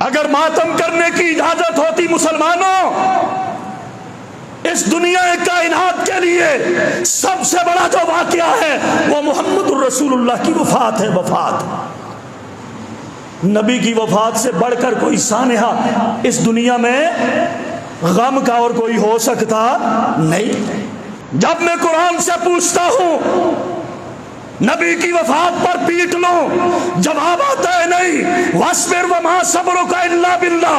اگر ماتم کرنے کی اجازت ہوتی مسلمانوں، اس دنیا کائنات کے لیے سب سے بڑا جو واقعہ ہے وہ محمد الرسول اللہ کی وفات ہے۔ وفات، نبی کی وفات سے بڑھ کر کوئی سانحہ اس دنیا میں غم کا اور کوئی ہو سکتا نہیں۔ جب میں قرآن سے پوچھتا ہوں نبی کی وفات پر پیٹ لوں، جواب آتا ہے نہیں، وَاصْبِرْ وَمَا صَبْرُكَ إِلَّا بِاللَّهِ۔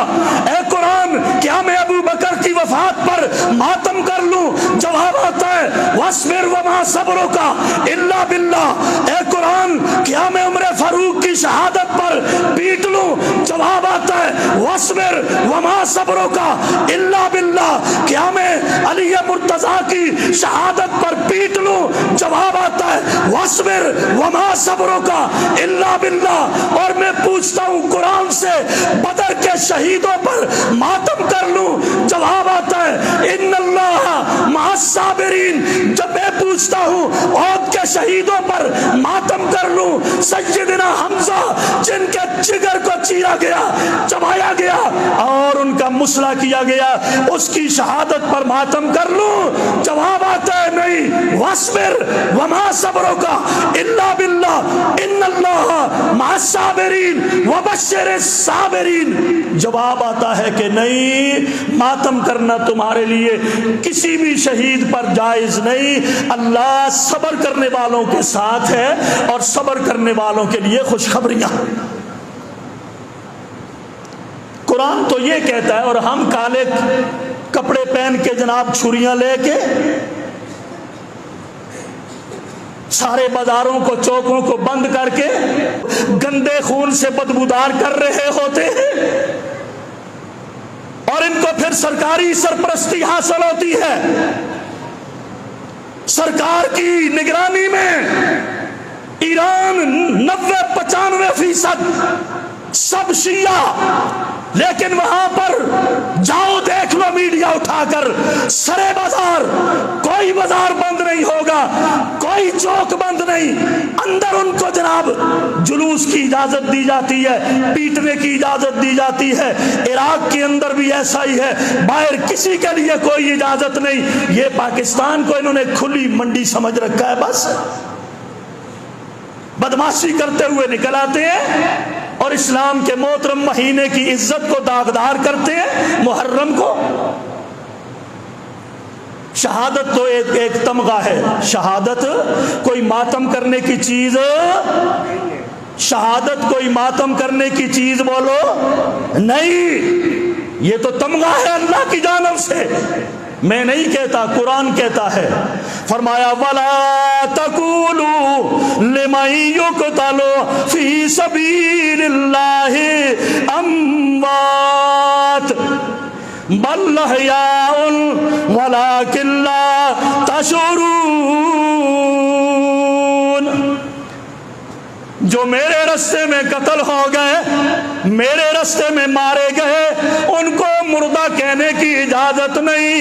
اے قرآن کیا میں ابو بکر کی وفات پر ماتم کر لوں؟ جواب آتا ہے وَاصْبِرْ وَمَا صَبْرُكَ إِلَّا بِاللَّهِ۔ اے قرآن کیا میں عمر فاروق کی شہادت پر پیٹ لوں؟ جواب آتا ہے وَاصْبِرْ وَمَا صَبْرُكَ إِلَّا بِاللَّهِ۔ کیا میں علی مرتضیٰ کی شہادت پر پیٹ لوں؟ جواب آتا ہے وَاصْبِرْ وَمَا صَبْرُكَ إِلَّا بِاللَّهِ۔ اور میں پوچھتا ہوں قرآن سے بدر کے شہیدوں پر ماتم کر لوں؟ جواب آتا ہے اِنَّ اللَّهَ مَعَ الصَّابِرِينَ۔ جب میں پوچھتا ہوں عہد کے شہیدوں پر ماتم کر لوں، سیدنا حمزہ جن کے جگر کو چیرا گیا، چبایا گیا اور ان کا مسئلہ کیا گیا، اس کی شہادت پر ماتم کر لوں؟ جواب آتا ہے نہیں، وَاصْبِرْ وَمَا صَبْرُكَ إِلَّا بِاللَّهِ إِنَّ اللَّهَ مَعَ الصَّابِرِينَ وَبَشِّرِ الصَّابِرِينَ۔ جواب آتا ہے کہ نہیں، ماتم کرنا تمہارے لیے کسی بھی شہید پر جائز نہیں، اللہ صبر کرنے والوں کے ساتھ ہے اور صبر کرنے والوں کے لیے خوشخبریاں۔ قرآن تو یہ کہتا ہے اور ہم کالے کپڑے پہن کے جناب چھریاں لے کے سارے بازاروں کو چوکوں کو بند کر کے گندے خون سے بدبودار کر رہے ہوتے ہیں، اور ان کو پھر سرکاری سرپرستی حاصل ہوتی ہے۔ سرکار کی نگرانی میں ایران 90-95% سب شیعہ، لیکن وہاں پر جاؤ دیکھ لو میڈیا اٹھا کر، سرے بازار کوئی بازار بند نہیں ہوگا، کوئی چوک بند نہیں، اندر ان کو جناب جلوس کی اجازت دی جاتی ہے، پیٹنے کی اجازت دی جاتی ہے۔ عراق کے اندر بھی ایسا ہی ہے، باہر کسی کے لیے کوئی اجازت نہیں۔ یہ پاکستان کو انہوں نے کھلی منڈی سمجھ رکھا ہے، بس بدماشی کرتے ہوئے نکل آتے ہیں اور اسلام کے محترم مہینے کی عزت کو داغدار کرتے ہیں، محرم کو۔ شہادت تو ایک تمغہ ہے، شہادت کوئی ماتم کرنے کی چیز، شہادت کوئی ماتم کرنے کی چیز بولو نہیں، یہ تو تمغہ ہے اللہ کی جانب سے، میں نہیں کہتا، قرآن کہتا ہے۔ فرمایا وَلَا تَقُولُوا لِمَن يُقْتَلُ فِي سَبِيلِ اللَّهِ أَمْوَاتٌ بَلْ أَحْيَاءٌ وَلَٰكِن لَّا تَشْعُرُونَ۔ جو میرے راستے میں قتل ہو گئے، میرے راستے میں مارے گئے، ان کو مردہ کہنے کی اجازت نہیں۔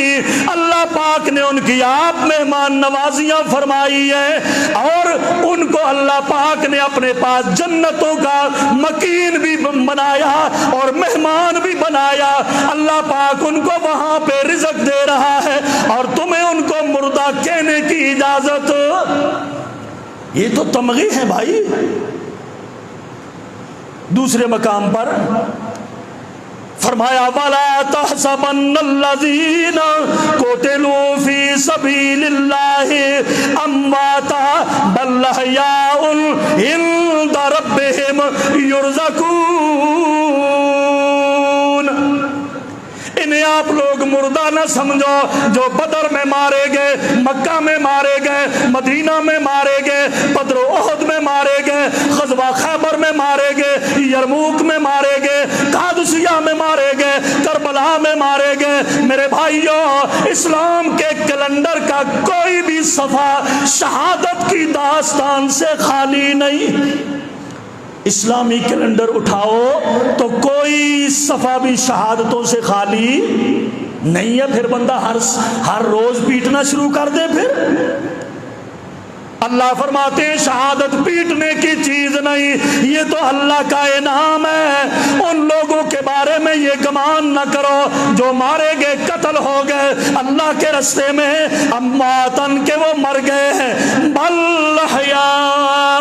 اللہ پاک نے ان کی آپ مہمان نوازیاں فرمائی ہے اور ان کو اللہ پاک نے اپنے پاس جنتوں کا مکین بھی بنایا اور مہمان بھی بنایا۔ اللہ پاک ان کو وہاں پہ رزق دے رہا ہے اور تمہیں ان کو مردہ کہنے کی اجازت؟ یہ تو تمغے ہیں بھائی۔ دوسرے مقام پر فرمایا وَلَا تَحْسَبَنَّ الَّذِينَ قُتِلُوا فِي سَبِيلِ اللَّهِ أَمْوَاتًا بَلْ أَحْيَاءٌ عِندَ رَبِّهِمْ يُرْزَقُونَ۔ انہیں آپ لوگ مردہ نہ سمجھو، جو بدر میں مارے گئے، مکہ میں مارے گئے، مدینہ میں مارے گئے، بدر و احد میں مارے گئے، غزوہ خیبر میں مارے گئے، یرموک میں مارے گئے، قادسیہ میں مارے گئے، کربلا میں مارے گئے۔ میرے بھائیوں، اسلام کے کیلنڈر کا کوئی بھی صفحہ شہادت کی داستان سے خالی نہیں۔ اسلامی کیلنڈر اٹھاؤ تو کوئی صفحہ بھی شہادتوں سے خالی نہیں ہے۔ پھر بندہ ہر روز پیٹنا شروع کر دے، پھر اللہ فرماتے ہیں شہادت پیٹنے کی چیز نہیں، یہ تو اللہ کا انعام ہے۔ ان لوگوں کے بارے بارے میں یہ گمان نہ کرو جو مارے گئے قتل ہو گئے اللہ کے راستے میں امواتن کہ وہ مر گئے ہیں، بل احیاء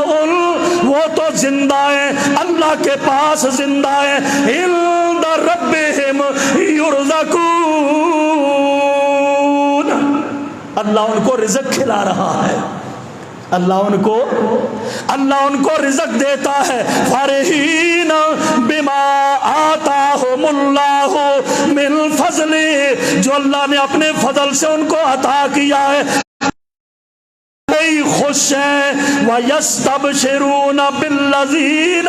وہ تو زندہ ہیں، اللہ کے پاس زندہ ہیں، عند ربہم یرزقون اللہ ان کو رزق کھلا رہا ہے، اللہ ان کو رزق دیتا ہے، فارحین بما آتاہم اللہ من فضل جو اللہ نے اپنے فضل سے ان کو عطا کیا ہے خوش ہیں، وَيَسْتَبْشِرُونَ بِالَّذِينَ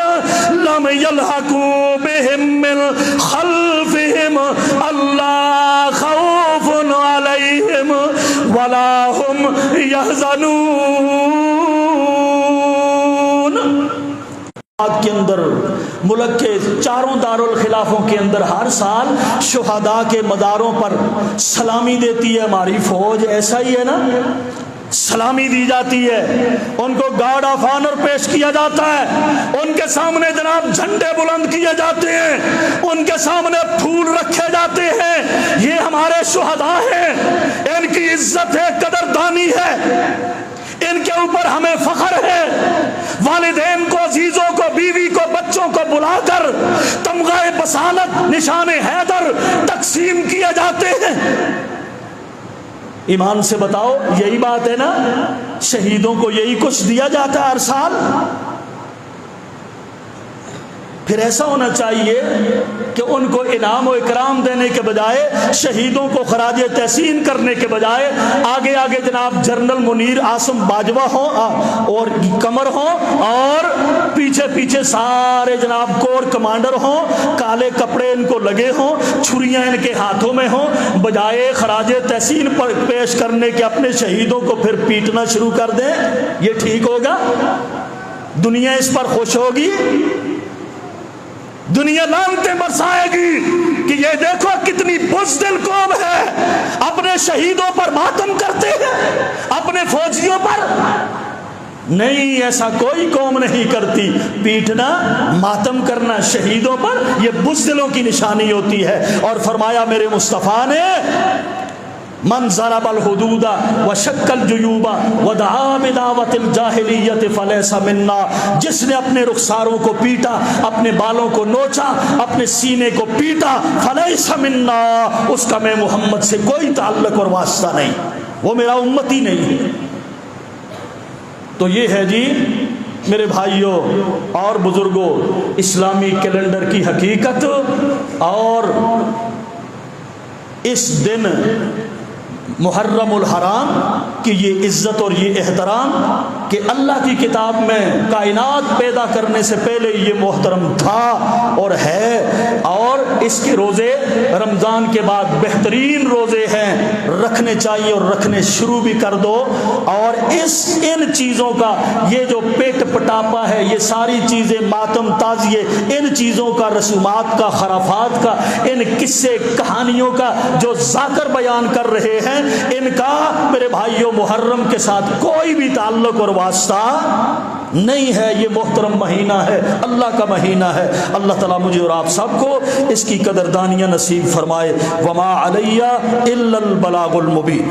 لَمْ يَلْحَقُوا بِهِم مِّن خَلْفِهِمْ أَلَّا خَوْفٌ عَلَيْهِمْ وَلَا هُمْ يَحْزَنُونَ۔ کے اندر ملک کے چاروں دارالخلافوں کے اندر ہر سال شہداء کے مزاروں پر سلامی دیتی ہے ہماری فوج، ایسا ہی ہے نا، سلامی دی جاتی ہے، ان کو گارڈ آف آنر پیش کیا جاتا ہے، ان کے سامنے جناب جھنڈے بلند کیے جاتے ہیں، ان کے سامنے پھول رکھے جاتے ہیں، یہ ہمارے شہداء ہیں، ان کی عزت ہے، قدردانی ہے، ان کے اوپر ہمیں فخر ہے۔ والدین کو، عزیزوں کو، بیوی کو، بچوں کو بلا کر تمغہ بصالت، نشان حیدر تقسیم کیے جاتے ہیں۔ ایمان سے بتاؤ یہی بات ہے نا، شہیدوں کو یہی کچھ دیا جاتا ہے ہر سال؟ پھر ایسا ہونا چاہیے کہ ان کو انعام و اکرام دینے کے بجائے، شہیدوں کو خراج تحسین کرنے کے بجائے آگے آگے جناب جنرل منیر عاصم باجوہ ہوں اور قمر ہوں، اور پیچھے پیچھے سارے جناب کور کمانڈر ہوں، کالے کپڑے ان کو لگے ہوں، چھریاں ان کے ہاتھوں میں ہوں، بجائے خراج تحسین پر پیش کرنے کے اپنے شہیدوں کو پھر پیٹنا شروع کر دیں۔ یہ ٹھیک ہوگا؟ دنیا اس پر خوش ہوگی؟ دنیا لعنتیں برسائے گی کہ یہ دیکھو کتنی بزدل قوم ہے، اپنے شہیدوں پر ماتم کرتے ہیں، اپنے فوجیوں پر نہیں، ایسا کوئی قوم نہیں کرتی۔ پیٹنا، ماتم کرنا شہیدوں پر یہ بزدلوں کی نشانی ہوتی ہے۔ اور فرمایا میرے مصطفیٰ نے من ضرب الحدود وشق الجیوب ودعا بدعوت الجاہلیت فلیس منا، جس نے اپنے رخساروں کو پیٹا، اپنے بالوں کو نوچا، اپنے سینے کو پیٹا، فلیس منا، اس کا میں محمد سے کوئی تعلق اور واسطہ نہیں، وہ میرا امتی نہیں ہے۔ تو یہ ہے جی میرے بھائیوں اور بزرگوں اسلامی کیلنڈر کی حقیقت، اور اس دن محرم الحرام کی یہ عزت اور یہ احترام کہ اللہ کی کتاب میں کائنات پیدا کرنے سے پہلے یہ محترم تھا اور ہے، اور اس کے روزے رمضان کے بعد بہترین روزے ہیں، رکھنے چاہیے اور رکھنے شروع بھی کر دو۔ اور ان چیزوں کا یہ جو پیٹ پٹاپا ہے، یہ ساری چیزیں ماتم تازیے، ان چیزوں کا، رسومات کا، خرافات کا، ان قصے کہانیوں کا جو ذاکر بیان کر رہے ہیں، ان کا میرے بھائیوں محرم کے ساتھ کوئی بھی تعلق اور واسطہ نہیں ہے۔ یہ محترم مہینہ ہے، اللہ کا مہینہ ہے۔ اللہ تعالیٰ مجھے اور آپ سب کو اس کی قدردانیاں نصیب فرمائے۔ وما علیہ الا البلاغ المبین۔